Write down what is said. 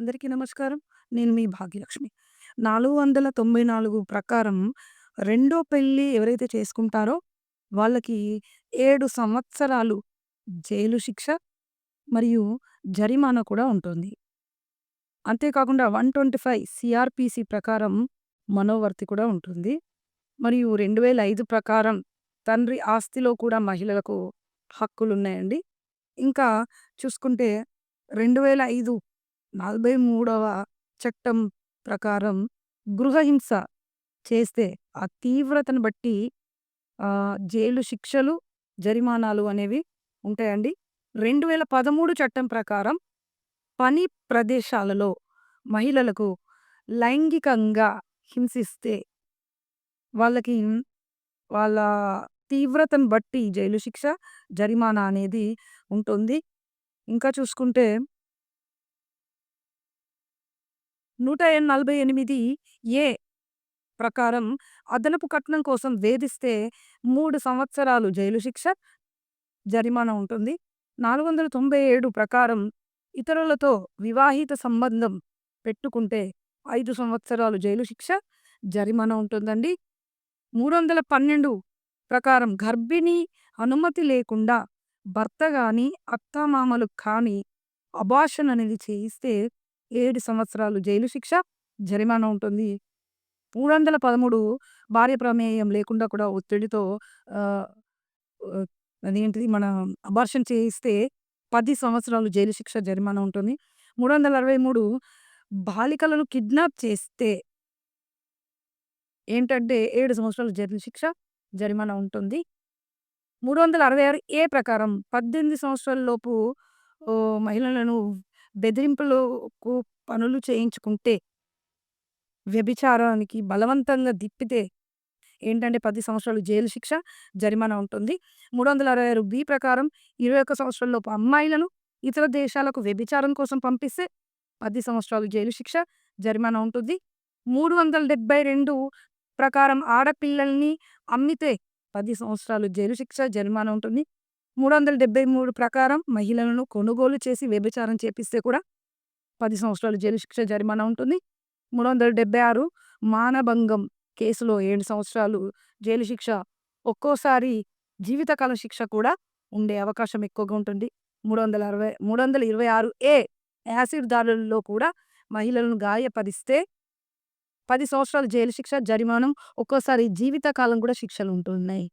అందరికీ నమస్కారం. నేను మీ భాగ్యలక్ష్మి. 494 ప్రకారం రెండో పెళ్లి ఎవరైతే చేసుకుంటారో వాళ్ళకి 7 సంవత్సరాలు జైలు శిక్ష మరియు జరిమానా కూడా ఉంటుంది. అంతేకాకుండా 125 సీఆర్‌పీసీ ప్రకారం మనోవర్తి కూడా ఉంటుంది. మరియు 2005 ప్రకారం తండ్రి ఆస్తిలో కూడా మహిళలకు హక్కులున్నాయండి. ఇంకా చూసుకుంటే 2005 43వ చట్టం ప్రకారం గృహహింస చేస్తే ఆ తీవ్రతను బట్టి జైలు శిక్షలు, జరిమానాలు అనేవి ఉంటాయండి. 2013 చట్టం ప్రకారం పని ప్రదేశాలలో మహిళలకు లైంగికంగా హింసిస్తే వాళ్ళకి వాళ్ళ తీవ్రతను బట్టి జైలు శిక్ష, జరిమానా అనేది ఉంటుంది. ఇంకా చూసుకుంటే 148 ఏ ప్రకారం అదనపు కట్నం కోసం వేధిస్తే 3 సంవత్సరాలు జైలు శిక్ష, జరిమానా ఉంటుంది. 497 ప్రకారం ఇతరులతో వివాహిత సంబంధం పెట్టుకుంటే 5 సంవత్సరాలు జైలు శిక్ష, జరిమానా ఉంటుందండి. 312 ప్రకారం గర్భిణి అనుమతి లేకుండా భర్త గాని, అత్తామామలు కానీ అబార్షన్ అనేది చేయిస్తే 7 సంవత్సరాలు జైలు శిక్ష, జరిమానా ఉంటుంది. 313 భార్య ప్రమేయం లేకుండా కూడా ఒత్తిడితో ఆహ్, ఆహ్, అదేంటిది మన అబార్షన్ చేయిస్తే 10 సంవత్సరాలు జైలు శిక్ష, జరిమానా ఉంటుంది. 363 బాలికలను కిడ్నాప్ చేస్తే ఏంటంటే 7 సంవత్సరాలు జైలు శిక్ష, జరిమానా ఉంటుంది. 366 ఏ ప్రకారం 18 సంవత్సరాల లోపు మహిళలను బెదిరింపులకు పనులు చేయించుకుంటే, వ్యభిచారానికి బలవంతంగా దిప్పితే ఏంటంటే 10 సంవత్సరాలు జైలు శిక్ష, జరిమానా ఉంటుంది. 366 ప్రకారం 21 సంవత్సరాల లోపు అమ్మాయిలను ఇతర దేశాలకు వ్యభిచారం కోసం పంపిస్తే 10 సంవత్సరాలు జైలు శిక్ష, జరిమానా ఉంటుంది. 372 ప్రకారం ఆడపిల్లల్ని అమ్మితే 10 సంవత్సరాలు జైలు శిక్ష, జరిమానా ఉంటుంది. 373 ప్రకారం మహిళలను కొనుగోలు చేసి వ్యభిచారం చేపిస్తే కూడా 10 సంవత్సరాలు జైలు శిక్ష, జరిమానా ఉంటుంది. 376 మానభంగం కేసులో 7 సంవత్సరాలు జైలు శిక్ష, ఒక్కోసారి జీవితకాల శిక్ష కూడా ఉండే అవకాశం ఎక్కువగా ఉంటుంది. 326 యాసిడ్ దాడులలో కూడా మహిళలను గాయపరిస్తే 10 సంవత్సరాలు జైలు శిక్ష, జరిమానం, ఒక్కోసారి జీవితకాలం కూడా శిక్షలు ఉంటున్నాయి.